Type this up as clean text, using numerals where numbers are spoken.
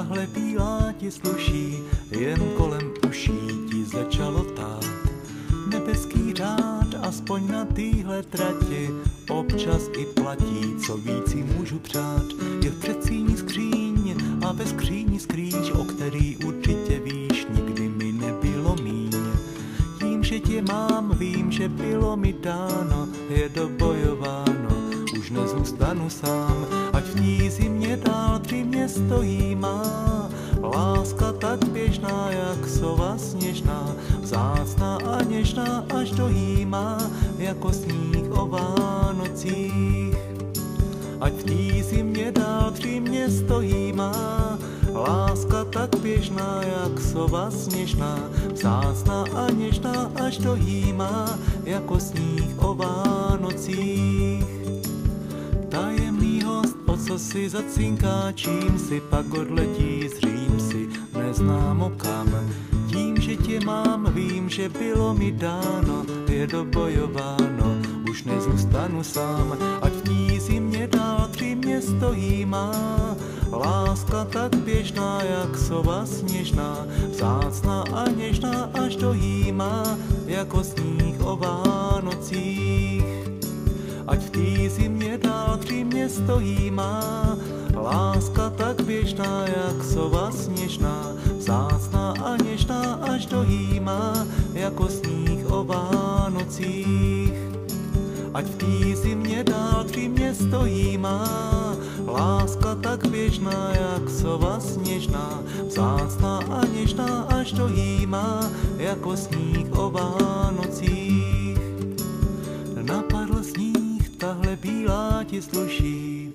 tahle bílá ti sluší, jen kolem uší ti začalo tát. Nebeský řád, aspoň na téhle trati, občas i platí, co víc si můžu přát. Je v předsíni skříň a ve skříni skrýč, o který určitě víš, nikdy mi nebylo míň. Tím, že tě mám, vím, že bylo mi dáno, je dobojováno, už nezůstanu sám, ať v ní zimě dál při mě stojí má. Láska tak běžná, jak sova sněžná, vzácná a něžná, až dojímá, jako sníh o Vánocích. Ať v ní zimě dál při mě stojí má. Láska tak běžná, jak sova sněžná, vzácná a něžná, až dojímá, jako sníh o Vánocích. Tajemný host, o co si zacinká, čím si pak odletí, zřím si neznámo kam. Tím, že tě mám, vím, že bylo mi dáno, je dobojováno, už nezůstanu sám, ať v ní zimě dál při mě stojí má. Láska tak běžná, jak sova sněžná, vzácná a něžná, až dojímá, jako sníh o Vánocích. Ať v té zimě dál při mě stojí má. Láska tak běžná, jak sova sněžná, vzácná a něžná, až dojímá, jako sníh o Vánocích. Ať v té zimě dál při mě stojí má. Láska tak běžná, jak sova sněžná, vzácná a něžná, až dojímá, jako sníh o Vánocích. Napadl sníh, tahle bílá ti sluší,